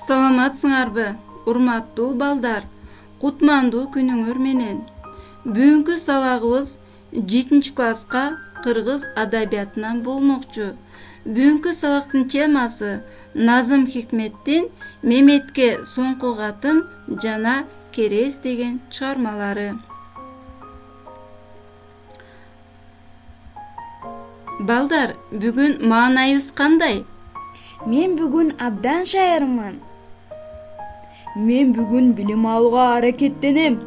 Саламатсыңарбы, урматтуу балдар, кутмандуу күнүңөр менен. Бүгүнкү сабагыбыз 7-класска кыргыз адабиятынан болмокчу. Бүгүнкү сабактын темасы Назым Хикметтин Меметке соңку катым жана Керес деген чыгармалары. Балдар, бүгүн маанайыбыз кандай? Мен бүгүн абдан шайырмын. Мен бүгүн билим алууга аракеттенем.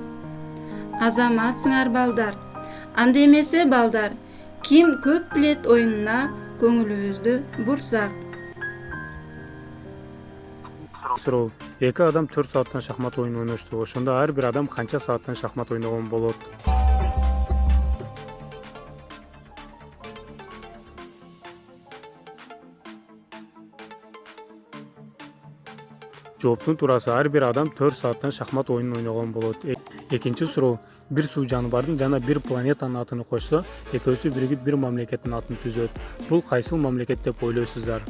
Азаматсыңар балдар. Анда эмесе балдар, ким көп билет оюнуна көңүлүбүздү бурсак. Суроо. Эки адам 4 сааттан шахмат оюну ойношту. Ошондо ар бир адам канча сааттан шахмат ойногон болот? Жооптун туурасы ар бир адам 4 сааттан шахмат оюнун ойногон болот. Экинчи суроо. Бир суу жаныбардын жана бир планетанын атын кошсо, экөөсү биригип бир мамлекеттин атын түзөт. Бул кайсыл мамлекет деп ойлойсуздар?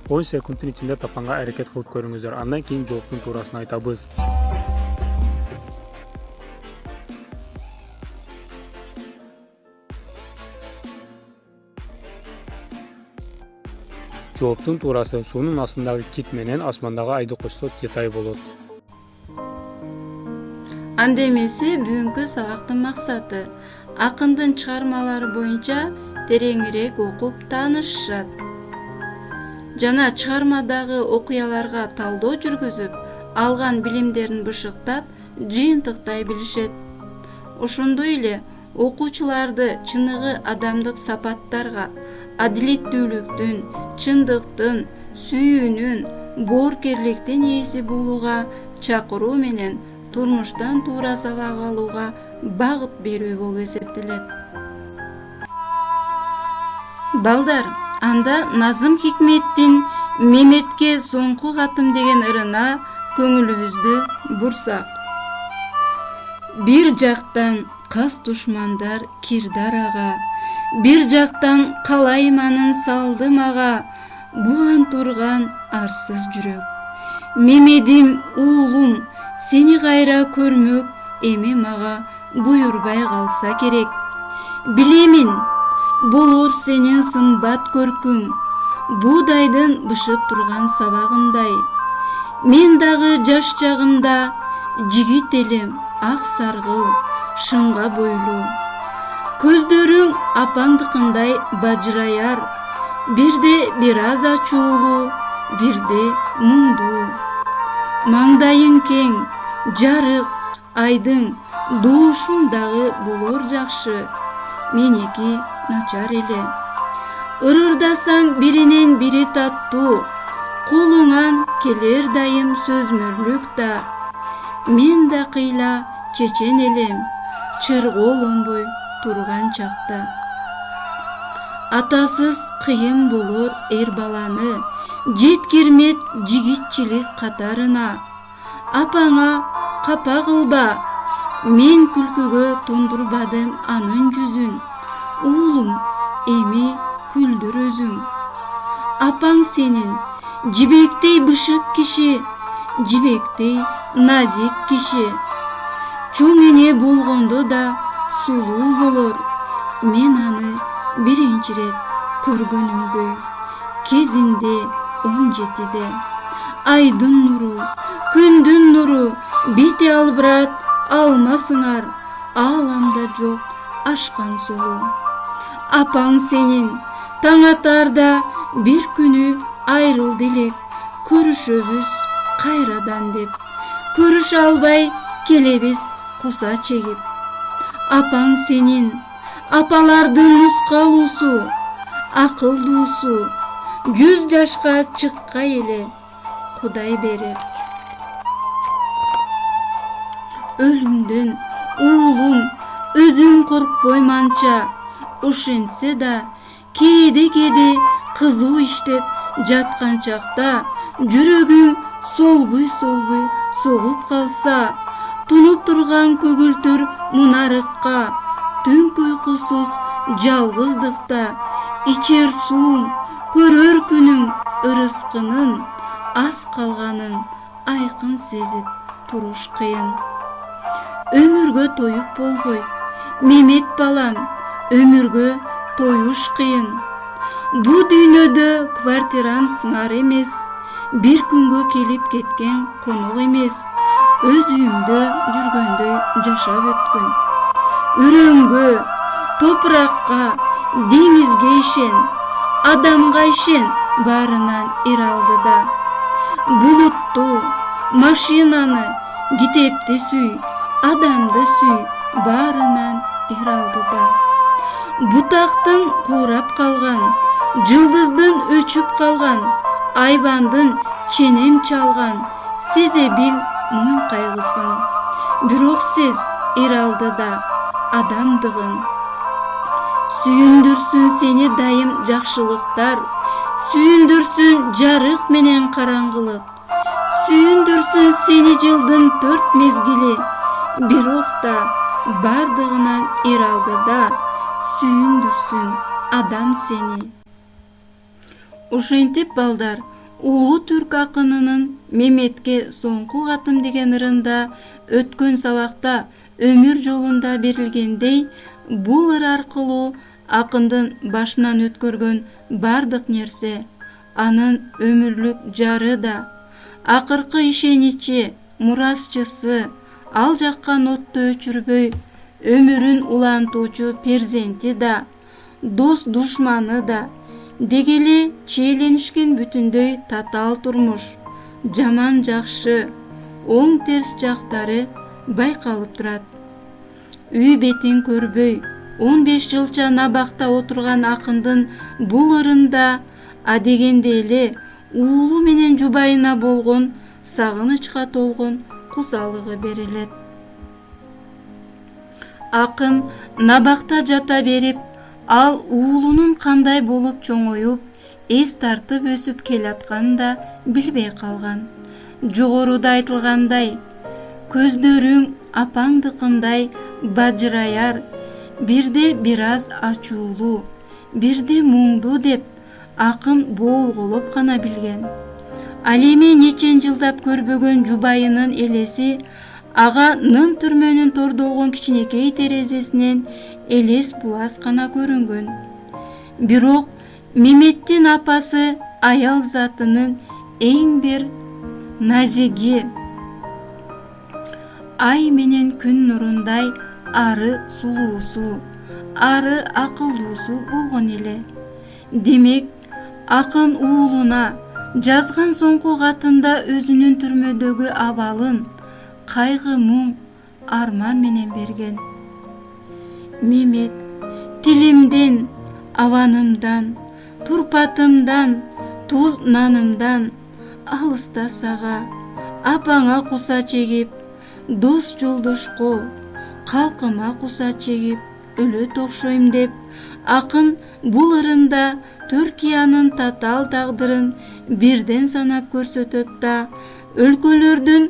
10 секундтун ичинде тапканга аракет кылып көрүңүздөр. Андан кийин жооптун туурасын айтабыз. Жооптун туурасы суунун астындагы кит менен асмандагы айды кошсо Китай болот. Анда эмесе бүгүнкү сабактын максаты акындын чыгармалары боюнча тереңирээк окуп таанышышат жана чыгармадагы окуяларга талдоо жүргүзүп, алган билимдерин бышыктап, жыйынтыктай билишет. Ошондой эле окуучуларды чыныгы адамдык сапаттарга, адилеттүүлүктүн, чындыктын, сүйүүнүн, боорукерликтин ээси болууга чакыруу менен турмуштан туура сабак алууга багыт берүү болуп эсептелет. Балдар, анда Назым Хикметтин Меметке соңку катым деген ырына көңүлүбүздү бурсак. Бир жактан кас душмандар кирди арага, бир жактан калайманын салды мага, буган турган арсыз жүрөк. Мемедим уулум, сени кайра көрмөк эми мага буйрбай калса керек. Билемин, болор сенин сымбат көркүң, буудайдын бышып турган сабагындай. Мен дагы жаш чагымда жигит элем, ак саргыл, шыңга бойлуу. Көздөрүң апаңдыкындай бажыраяр, бирде бир аз ачуулуу, бирде муңдуу. Маңдайың кең, жарык, айдың, дуушуң дагы болор жакшы, меники начар эле. Ырырдасаң биринен бири таттуу, колуңан келер дайым сөзмөрлүк да. Мен да кыйла чечен элем, чырголонбой турган чакта. Атасыз кыйын болор эр баланы, жеткирмет жигитчилик катарына. Апаңа капа кылба, мен күлкүгө тондурбадым анын жүзүн. Уулум, эми күлдүр өзүң. Апаң сенин жибектей бышык киши, жибектей назик киши. Чоң эне болгондо да сулуу болор. Мен аны биринчи рет көргөнүмдөй, кезинде 17-де. Айдын нуру, күндүн нуру, бете албырат, алмасыңар, ааламда жок ашкан сулуу. Апаң сенин таң атарда бир күнү айрылды элек, көрүшөбүз кайрадан деп. Көрүшө албай келебиз куса чегип. Апаң сенин апалардын нускалуусу, акылдуусу, 100 жашка чыккай эле Кудай берип. Өлүмдөн уулум өзүң коркпой манча, ошентсе да кээде кызуу иштеп жаткан чакта жүрөгүм солбуй согуп калса, тунуп турган көгүлтүр мунарыкка, түнкү уйкусуз жалгыздыкта, ичер суум, көрөр күнүң ырыскынын аз калганын айкын сезип туруш кыйын. Өмүргө тоюп болбойт, Мемет балам, өмүргө тоюш кыйын. Бу дүйнөдө квартирант сыңар эмес, бир күнгө келип кеткен конок эмес, өз үйүңдө жүргөндөй жашап өткөн. Үрөңгө, топуракка, деңизге ишен, адамга ишен, баарынан эр алды да. Булутту, машинаны, китепти сүй, адамды сүй, баарынан эр алды да. Бутактын куурап калган, жылдыздын өчүп калган, айбандын ченем чалган, сезе бил мойн кайгысын. Бирок сез эр алды да адамдыгын. Сүйүндүрсүн сени дайым жакшылыктар, сүйүндүрсүн жарык менен караңгылык. Сүйүндүрсүн сени жылдын 4 мезгили, бирок да бардыгынан эр алды да, сүйүндүрсүн адам сени. Ушинтип балдар, улуу түрк акынынын Меметке соңку катым деген ырында өткөн сабакта өмүр жолунда берилгендей, бул ыр аркылуу акындын башынан өткөргөн бардык нерсе, анын өмүрлүк жары да, акыркы ишеничи, мурасчысы, ал жаккан отту өчүрбөй, өмүрүн улантуучу перзенти да, дос душманы да, дегеле чейленишкен бүтүндөй татаал турмуш, жаман жакшы, оң терс жактары байкалып турат. Үй бетин көрбөй 15 жылча набакта отурган акындын бул ырында адегенде эле уулу менен жубайына болгон сагынычка толгон кусалыгы берилет. Акын набакта жата берип, ал уулунун кандай болуп чоңоюп, эс тартып өсүп келатканын да билбей калган. Жогоруда айтылгандай, көздөрүң апаңдыкындай бажыраяр, бирде бир аз ачуулуу, бирде муңдуу деп акын боолголоп гана билген. Ал эми нечен жылдап көрбөгөн жубайынын элеси ага нын түрмөнүн тордолгон кичинекей терезесинен элес булас гана көрүнгөн. Бирок Меметтин апасы аял затынын эң бир назиги, ай менен күн нурундай ары сулуусу, ары акылдуусу болгон эле. Демек, акын уулуна жазган соңку катында өзүнүн түрмөдөгү абалын кайгы, муң, арман менен берген. Мемет, тилимден, абанымдан, турпатымдан, туз нанымдан, алыста сага, апаңа куса чегип, дос жолдошко, калкыма куса чегип, өлөт окшойм деп, акын бул ырында Түркиянын татаал тагдырын бирден санап көрсөтөт да, өлкөлөрдүн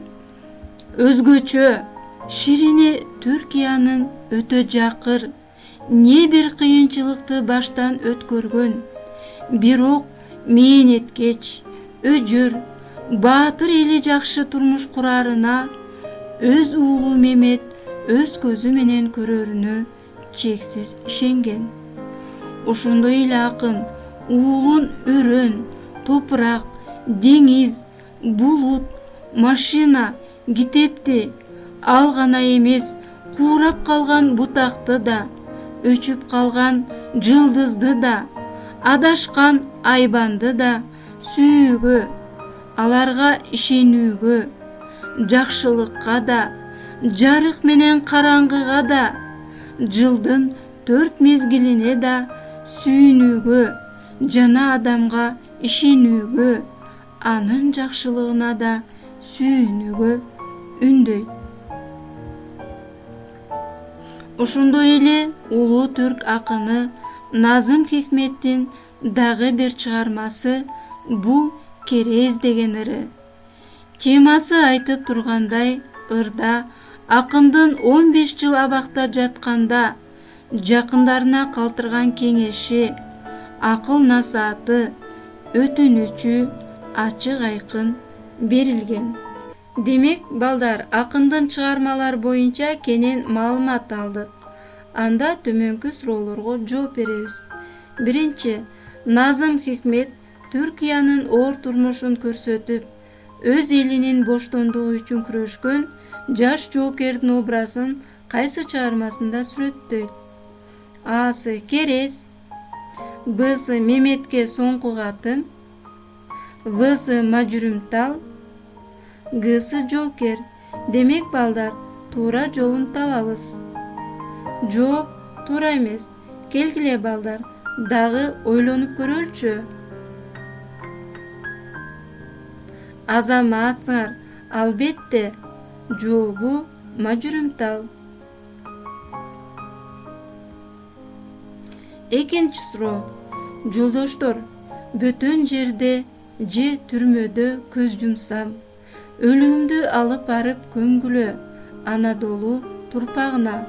өзгөчө, ширине Түркиянын өтө жакыр, не бир кыйынчылыкты баштан өткөргөн, бирок мээнеткеч, өжөр, баатыр эли жакшы турмуш курарына өз уулу Мемет өз көзү менен көрөрүнө чексиз ишенген. Ошондой эле акын уулун өрөн, топурак, деңиз, булут, машина, китепти, ал гана эмес, куурап калган бутакты да, өчүп калган жылдызды да, адашкан айбанды да сүйүүгө, аларга ишенүүгө, жакшылыкка да, жарык менен караңгыга да, жылдын 4 мезгилине да сүйүнүүгө, жана адамга ишенүүгө, анын жакшылыгына да сүйүнүүгө үндөйт. Ошондой эле улуу түрк акыны Назым Хикметтин дагы бир чыгармасы бул Керез деген ыры. Темасы айтып тургандай, ырда акындын 15 жыл абакта жатканда жакындарына калтырган кеңеши, акыл насааты, өтүнүчү ачык айкын берилген. Демек, балдар, акындын чыгармалары боюнча кенен маалымат алдык. Анда төмөнкү суроолорго жооп беребиз. Биринчи, Назым Хикмет Түркиянын оор турмушун көрсөтүп, өз элинин боштондугу үчүн күрөшкөн жаш жоокердин образын кайсы чыгармасында сүрөттөйт? А-сы Керез, Б-сы Меметке соңку катым, В-сы Мажүрүмтал, Г-сы Жоокер. Демек, балдар, туура жообун табабыз. Жооп туура эмес. Келгиле, балдар, дагы ойлонуп көрөлчү. Азаматсыңар, албетте, жообу Мажүрүмтал. Экинчи суроо. Жолдоштор, бөтөн жерде же түрмөдө көз жумсам, өлүгүмдү алып барып көмгүлө Анадолу турпагына,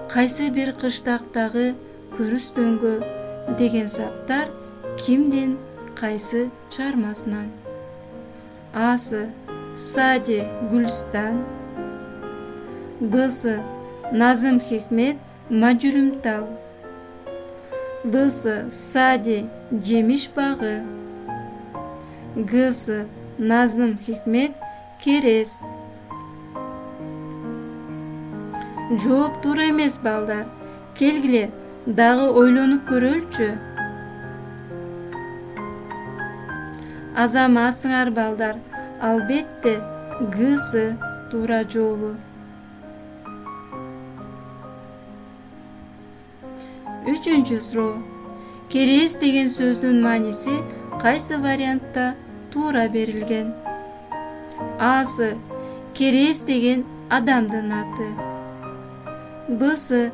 кайсы бир кыштактагы көрүстөнгө деген саптар кимдин кайсы чыгармасынан? А-сы Саади Гүлстан, Б-сы Назым Хикмет Мажүрүмтал, В-сы Саади Жемиш багы, Г-сы Назым Хикмет Керез. Жооп туура эмес, балдар. Келгиле, дагы ойлонуп көрөлчү. Азаматсыңар, балдар, албетте, Г-сы туура жообу. Үчүнчү суроо. Керез деген сөздүн мааниси кайсы вариантта туура берилген? А-сы Керез деген адамдын аты. Б-сы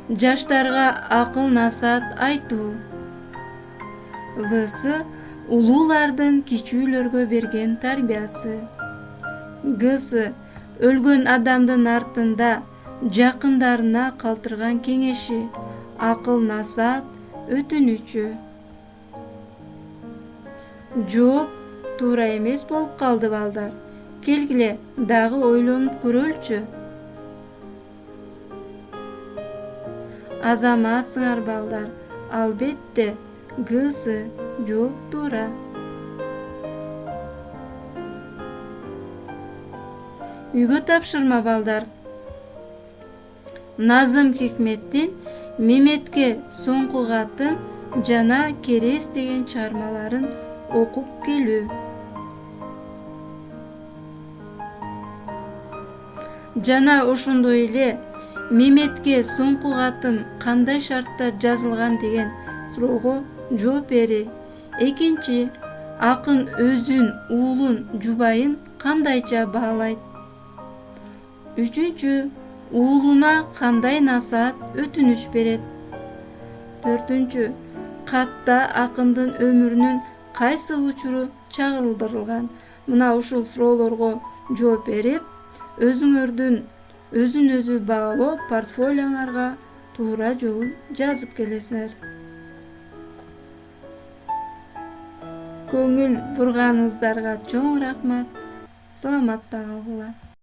жаштарга акыл насаат айтуу. В-сы улуулардын кичүүлөргө берген тарбиясы. Г-сы өлгөн адамдын артында жакындарына калтырган кеңеши, акыл насаат өтүнүчү. Жооп туура эмес болуп калды, балдар. Келгиле, дагы ойлонуп көрөлчү. Азаматсыңар, балдар, албетте, Г-сы жооп туура. Үйгө тапшырма, балдар. Назым Хикметтин Меметке соңку катым жана Керез деген чыгармаларын окуп келүү. Жана ошондой эле Меметке соңку катым кандай шартта жазылган деген суроого жооп бери. Экинчи, акын өзүн, уулун, жубайын кандайча баалайт? Үчүнчү, уулуна кандай насаат, өтүнүч берет? Төртүнчү, катта акындын өмүрүнүн кайсы учуру чагылдырылган? Мына ушул суроолорго жооп берип, өзүңөрдүн өзүн өзү баалоо портфолиоңарга туура жообун жазып келесиңер. Көңүл бурганыңыздарга чоң рахмат. Саламатта калгыла.